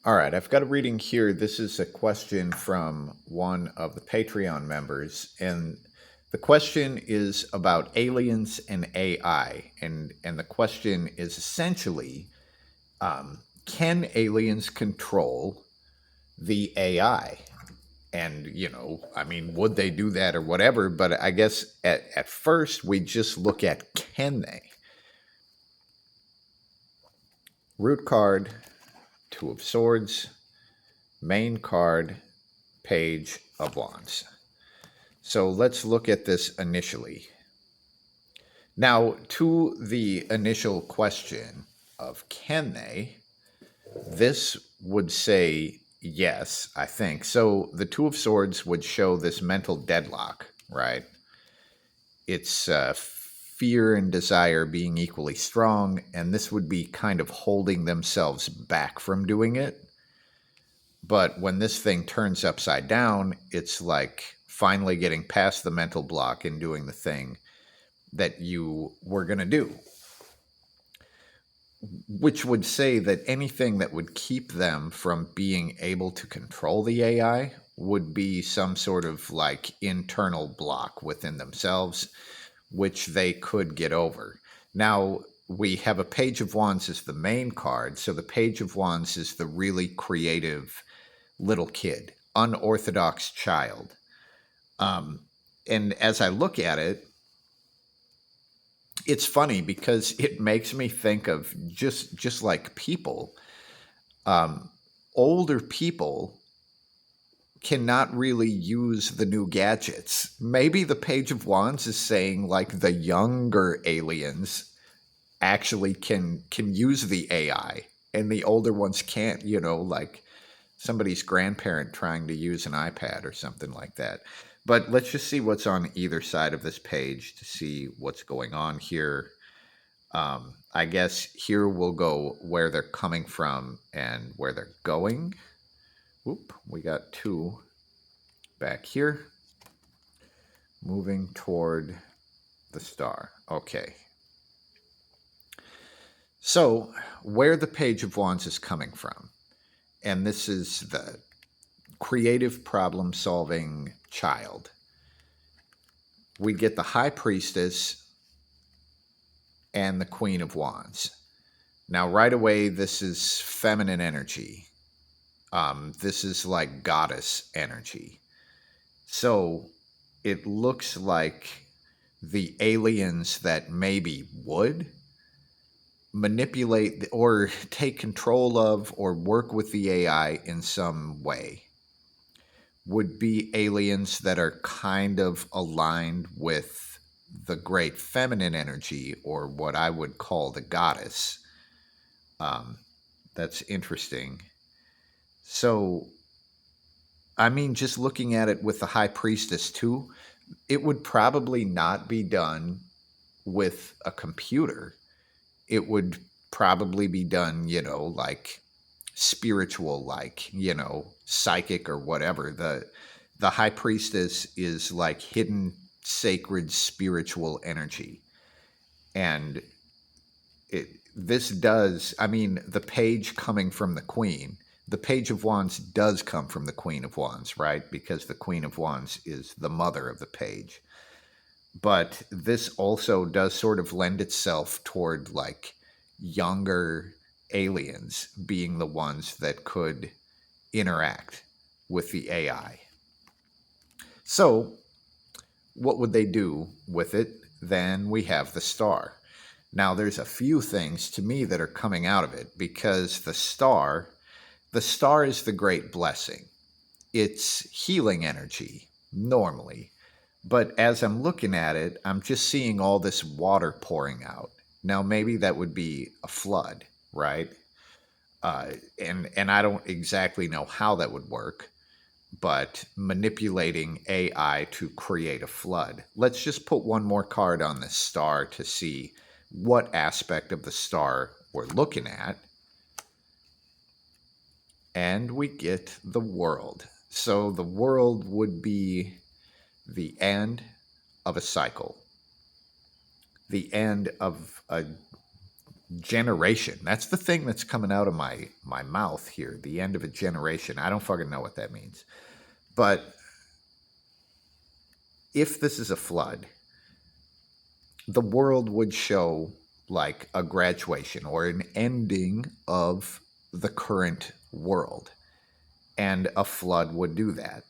All right, I've got a reading here. This is a question from one of the Patreon members, and the question is about aliens and AI. And the question is essentially, can aliens control the AI? And I mean, would they do that or whatever? But I guess at first we just look at, can they? Root card, Two of Swords, main card, Page of Wands. So let's look at this initially. Now, to the initial question of can they, this would say yes, I think. So the Two of Swords would show this mental deadlock, right? It's fear and desire being equally strong, and this would be kind of holding themselves back from doing it. But when this thing turns upside down, it's like finally getting past the mental block and doing the thing that you were going to do, which would say that anything that would keep them from being able to control the AI would be some sort of like internal block within themselves, which they could get over. Now, we have a Page of Wands as the main card. So the Page of Wands is the really creative little kid, unorthodox child. Um, and as I look at it, it's funny because it makes me think of just like people. Um, Older people cannot really use the new gadgets. Maybe the Page of Wands is saying like the younger aliens actually can use the AI and the older ones can't, like somebody's grandparent trying to use an iPad or something like that. But let's just see what's on either side of this page to see what's going on here. I guess here we'll go where they're coming from and where they're going. Whoop, we got two back here. Moving toward the star. Okay. So, where the Page of Wands is coming from, and this is the creative problem solving child. We get the High Priestess and the Queen of Wands. Now, right away, this is feminine energy. This is like goddess energy. So it looks like the aliens that maybe would manipulate or take control of or work with the AI in some way would be aliens that are kind of aligned with the great feminine energy, or what I would call the goddess. Um, that's interesting. So, I mean, just looking at it with the High Priestess too, it would probably not be done with a computer. It would probably be done, like spiritual, like, psychic or whatever. The High Priestess is like hidden sacred spiritual energy. And this does, I mean, the page coming from the Queen, the Page of Wands does come from the Queen of Wands, right? Because the Queen of Wands is the mother of the page. But this also does sort of lend itself toward like younger aliens being the ones that could interact with the AI. So, what would they do with it? Then we have the star. Now, there's a few things to me that are coming out of it because the star is the great blessing. It's healing energy normally. But as I'm looking at it, I'm just seeing all this water pouring out. Now, maybe that would be a flood, right? And I don't exactly know how that would work, but manipulating AI to create a flood. Let's just put one more card on this star to see what aspect of the star we're looking at. And we get the world. So the world would be the end of a cycle, the end of a generation. That's the thing that's coming out of my mouth here. The end of a generation. I don't fucking know what that means. But if this is a flood, the world would show like a graduation or an ending of the current world. And a flood would do that.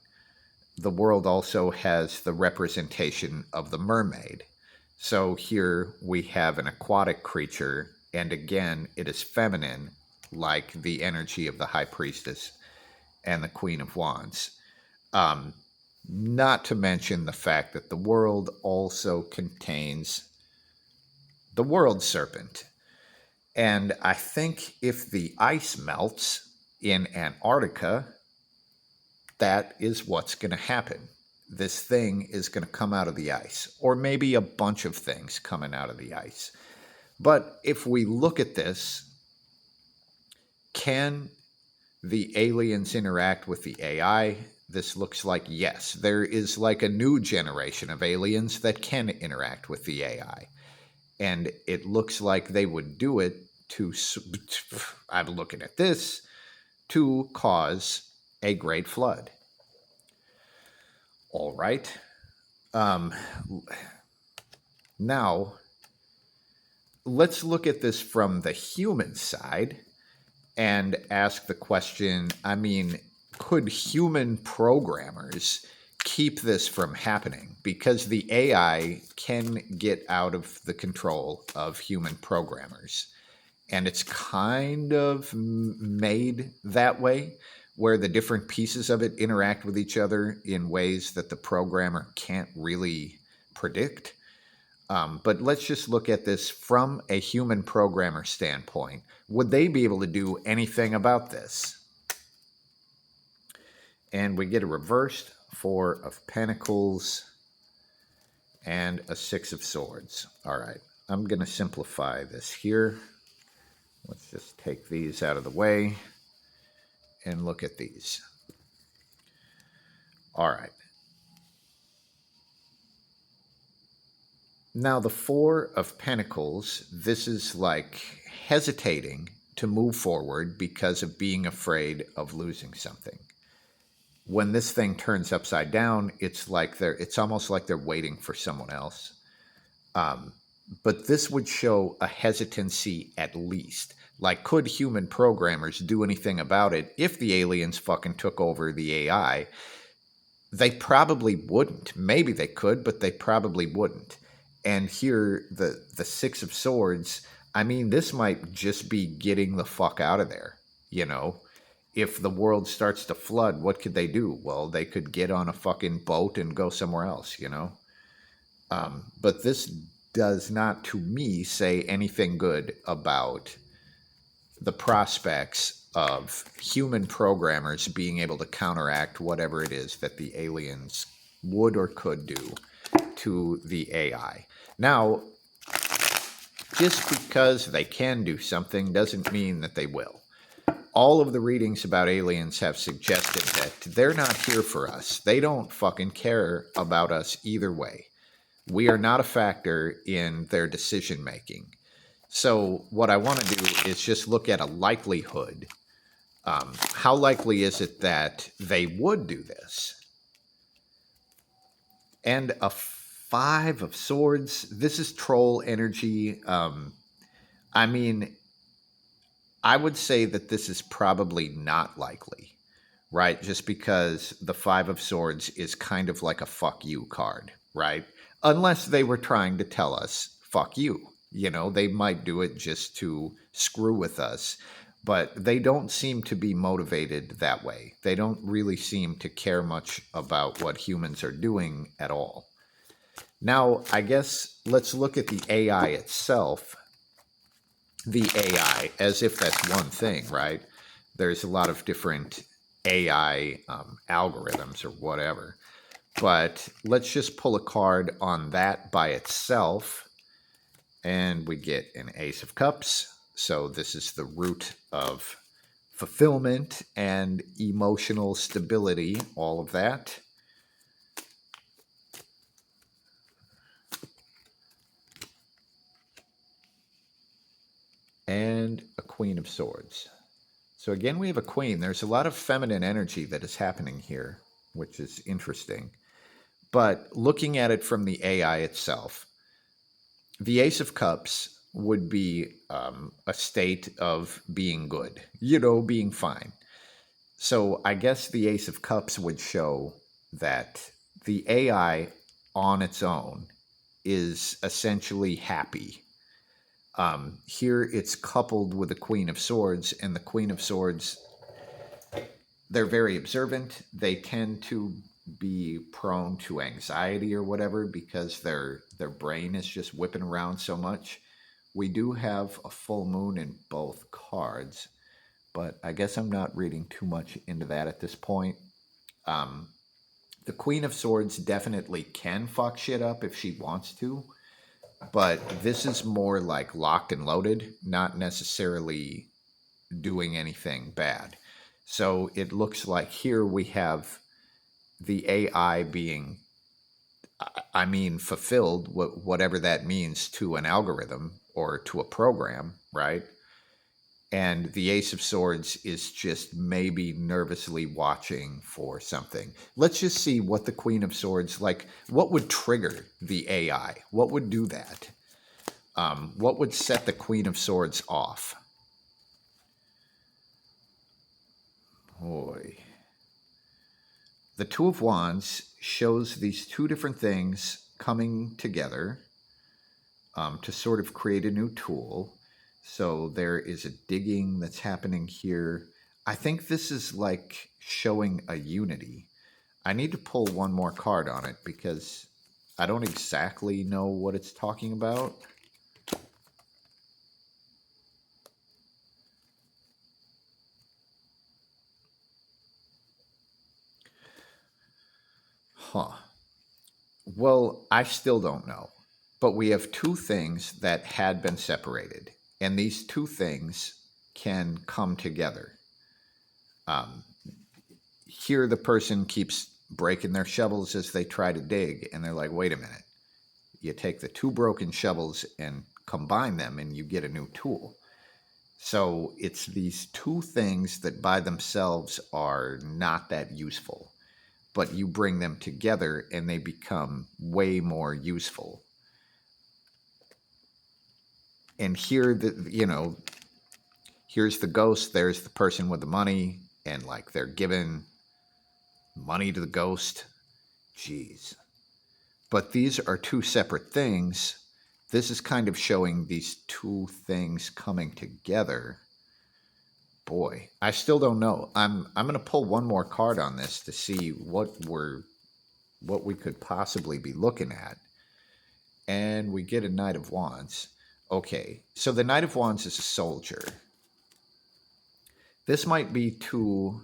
The world also has the representation of the mermaid. So here we have an aquatic creature, and again, it is feminine, like the energy of the high priestess and the queen of wands. Um, Not to mention the fact that the world also contains the world serpent. And I think if the ice melts in Antarctica, that is what's going to happen. This thing is going to come out of the ice, or maybe a bunch of things coming out of the ice. But if we look at this, can the aliens interact with the AI? This looks like yes. There is like a new generation of aliens that can interact with the AI. And it looks like they would do it to, I'm looking at this, to cause a great flood. All right. Now, let's look at this from the human side and ask the question, I mean, could human programmers keep this from happening? Because the AI can get out of the control of human programmers. And it's kind of made that way, where the different pieces of it interact with each other in ways that the programmer can't really predict. But let's just look at this from a human programmer standpoint. Would they be able to do anything about this? And we get a reversed Four of Pentacles and a Six of Swords. All right, I'm going to simplify this here. Let's just take these out of the way and look at these. All right. Now, the Four of Pentacles, this is like hesitating to move forward because of being afraid of losing something. When this thing turns upside down, it's almost like they're waiting for someone else. But this would show a hesitancy at least. Like, could human programmers do anything about it if the aliens fucking took over the AI? They probably wouldn't. Maybe they could, but they probably wouldn't. And here, the Six of Swords, I mean, this might just be getting the fuck out of there, you know? If the world starts to flood, what could they do? Well, they could get on a fucking boat and go somewhere else, you know? But this does not, to me, say anything good about the prospects of human programmers being able to counteract whatever it is that the aliens would or could do to the AI. Now, just because they can do something doesn't mean that they will. All of the readings about aliens have suggested that they're not here for us. They don't fucking care about us either way. We are not a factor in their decision making. So what I want to do is just look at a likelihood. How likely is it that they would do this? And a Five of Swords. This is troll energy. I mean, I would say that this is probably not likely, right? Just because the Five of Swords is kind of like a fuck you card, right? Unless they were trying to tell us, fuck you. You know, they might do it just to screw with us, but they don't seem to be motivated that way. They don't really seem to care much about what humans are doing at all. Now, I guess let's look at the AI itself. The AI, as if that's one thing, right? There's a lot of different AI algorithms or whatever. But let's just pull a card on that by itself. And we get an Ace of Cups. So this is the root of fulfillment and emotional stability, all of that. Queen of Swords. So again, we have a queen. There's a lot of feminine energy that is happening here, which is interesting. But looking at it from the AI itself, the Ace of Cups would be a state of being good, being fine. So I guess the Ace of Cups would show that the AI on its own is essentially happy. Here it's coupled with the Queen of Swords, and the Queen of Swords, they're very observant. They tend to be prone to anxiety or whatever because their brain is just whipping around so much. We do have a full moon in both cards, but I guess I'm not reading too much into that at this point. Um, the Queen of Swords definitely can fuck shit up if she wants to, but this is more like locked and loaded, not necessarily doing anything bad. So it looks like here we have the AI being, fulfilled, whatever that means to an algorithm or to a program, right? And the Ace of Swords is just maybe nervously watching for something. Let's just see what the Queen of Swords, like, what would trigger the AI? What would do that? What would set the Queen of Swords off? Boy. The Two of Wands shows these two different things coming together to sort of create a new tool. So there is a digging that's happening here. I think this is like showing a unity. I need to pull one more card on it because I don't exactly know what it's talking about. Huh. Well, I still don't know. But we have two things that had been separated, and these two things can come together. Um, Here, the person keeps breaking their shovels as they try to dig, and they're like, wait a minute. You take the two broken shovels and combine them, and you get a new tool. So it's these two things that by themselves are not that useful, but you bring them together and they become way more useful. And here, here's the ghost, there's the person with the money, and like they're giving money to the ghost. Jeez. But these are two separate things. This is kind of showing these two things coming together. Boy, I still don't know. I'm going to pull one more card on this to see what we could possibly be looking at. And we get a Knight of Wands. Okay, so the Knight of Wands is a soldier. This might be two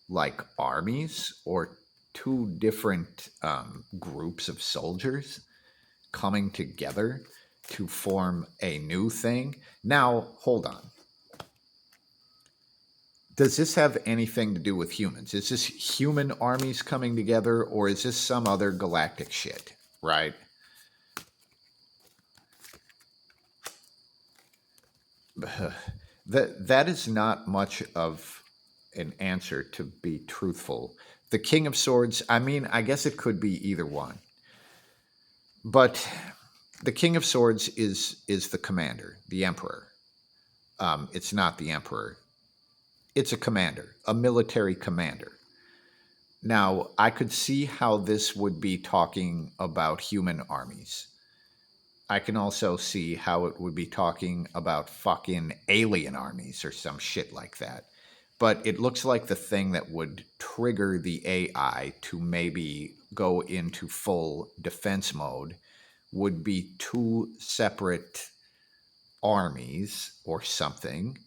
like armies or two different groups of soldiers coming together to form a new thing. Now, hold on. Does this have anything to do with humans? Is this human armies coming together, or is this some other galactic shit, right? That is not much of an answer, to be truthful. The King of Swords, I guess it could be either one. But the King of Swords is the commander, the emperor. It's not the emperor. It's a commander, a military commander. Now, I could see how this would be talking about human armies. I can also see how it would be talking about fucking alien armies or some shit like that. But it looks like the thing that would trigger the AI to maybe go into full defense mode would be two separate armies or something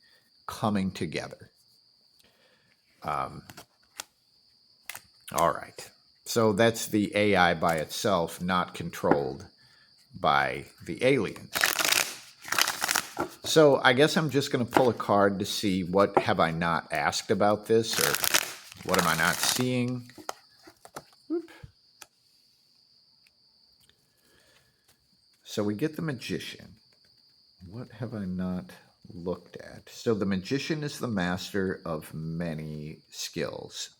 coming together. Um, all right. So that's the AI by itself, not controlled by the aliens. So I guess I'm just going to pull a card to see what have I not asked about this, or what am I not seeing. Oop. So we get the Magician. What have I not looked at. So the magician is the master of many skills.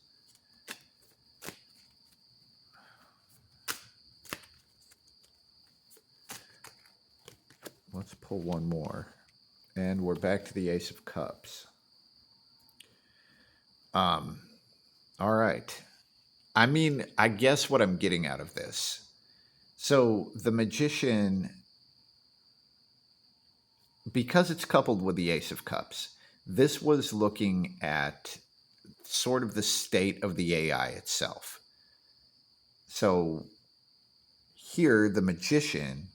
Let's pull one more. And we're back to the Ace of Cups. All right. I mean, I guess what I'm getting out of this. So the magician, because it's coupled with the Ace of Cups, this was looking at sort of the state of the AI itself. So here, the magician,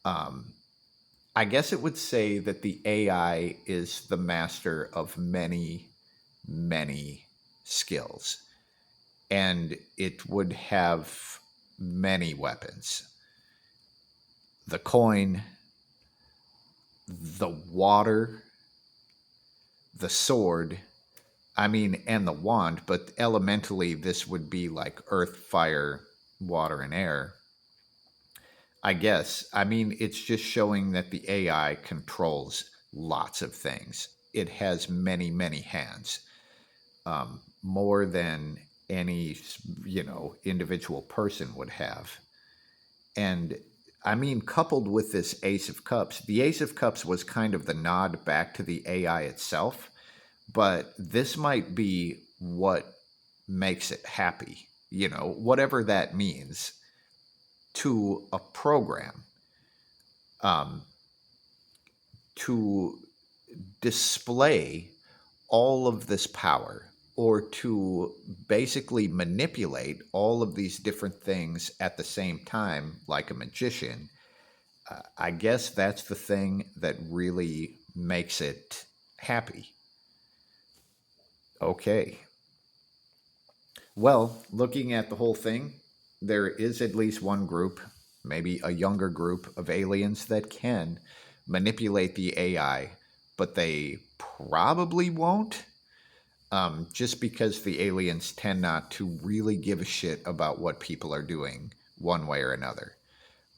I guess it would say that the AI is the master of many, many skills. And it would have many weapons: the coin, the water, the sword, I mean, and the wand, but elementally, this would be like earth, fire, water, and air. I guess. I mean, it's just showing that the AI controls lots of things. It has many, many hands, more than any, individual person would have. And I mean, coupled with this Ace of Cups, the Ace of Cups was kind of the nod back to the AI itself, but this might be what makes it happy, whatever that means to a program, um, to display all of this power, or to basically manipulate all of these different things at the same time, like a magician. I guess that's the thing that really makes it happy. Okay. Well, looking at the whole thing, there is at least one group, maybe a younger group of aliens that can manipulate the AI, but they probably won't, just because the aliens tend not to really give a shit about what people are doing one way or another.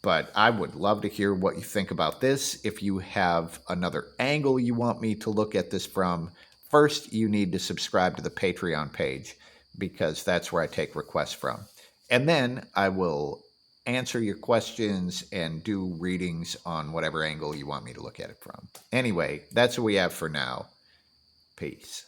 But I would love to hear what you think about this. If you have another angle you want me to look at this from, first you need to subscribe to the Patreon page, because that's where I take requests from. And then I will answer your questions and do readings on whatever angle you want me to look at it from. Anyway, that's what we have for now. Peace.